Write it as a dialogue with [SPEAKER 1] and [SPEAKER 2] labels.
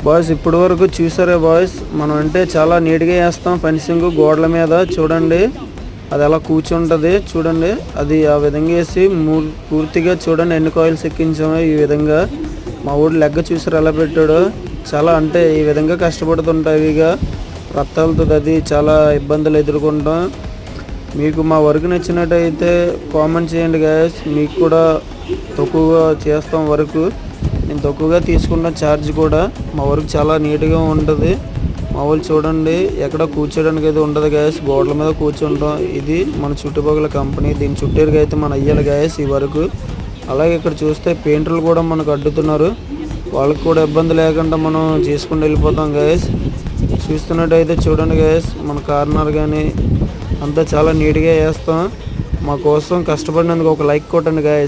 [SPEAKER 1] Boys ఇప్పటి వరకు చూసారే boys, మనం అంటే చాలా నీట్గా వేస్తాం ఫెన్సింగ్ గోడల మీద. చూడండి అది ఎలా కూర్చుంటుంది, చూడండి అది ఆ విధంగా వేసి పూర్తిగా చూడండి ఎన్ని కాయిల్స్ ఎక్కించామో. ఈ విధంగా మా ఊరు లెగ్గ చూసారు ఎలా పెట్టాడో. చాలా అంటే ఈ విధంగా కష్టపడుతుంటాయి ఇక రక్తాలతో అది చాలా ఇబ్బందులు ఎదుర్కొంటాం. మీకు మా వర్క్ నచ్చినట్టయితే కామెంట్ చేయండి గాయస్. మీకు కూడా తక్కువగా చేస్తాం వర్క్, నేను తక్కువగా తీసుకున్న ఛార్జ్ కూడా. మా వర్క్ చాలా నీట్గా ఉంటుంది. మా వాళ్ళు చూడండి ఎక్కడ కూర్చోడానికి అయితే ఉండదు గాయస్, గోడల మీద కూర్చుంటాం. ఇది మన చుట్టుపక్కల కంపెనీ, దీని చుట్టూరుగా అయితే మనం అయ్యాలి గాయస్ ఈ వరకు. అలాగే ఇక్కడ చూస్తే పెయింటర్లు కూడా మనకు అడ్డుతున్నారు, వాళ్ళకి కూడా ఇబ్బంది లేకుండా మనం చేసుకుంటూ వెళ్ళిపోతాం గాయస్. చూస్తున్నట్టయితే చూడండి గాయస్, మన కార్నర్ కానీ అంతా చాలా నీట్గా వేస్తాం. మా కోసం కష్టపడినందుకు ఒక లైక్ కొట్టండి గాయస్.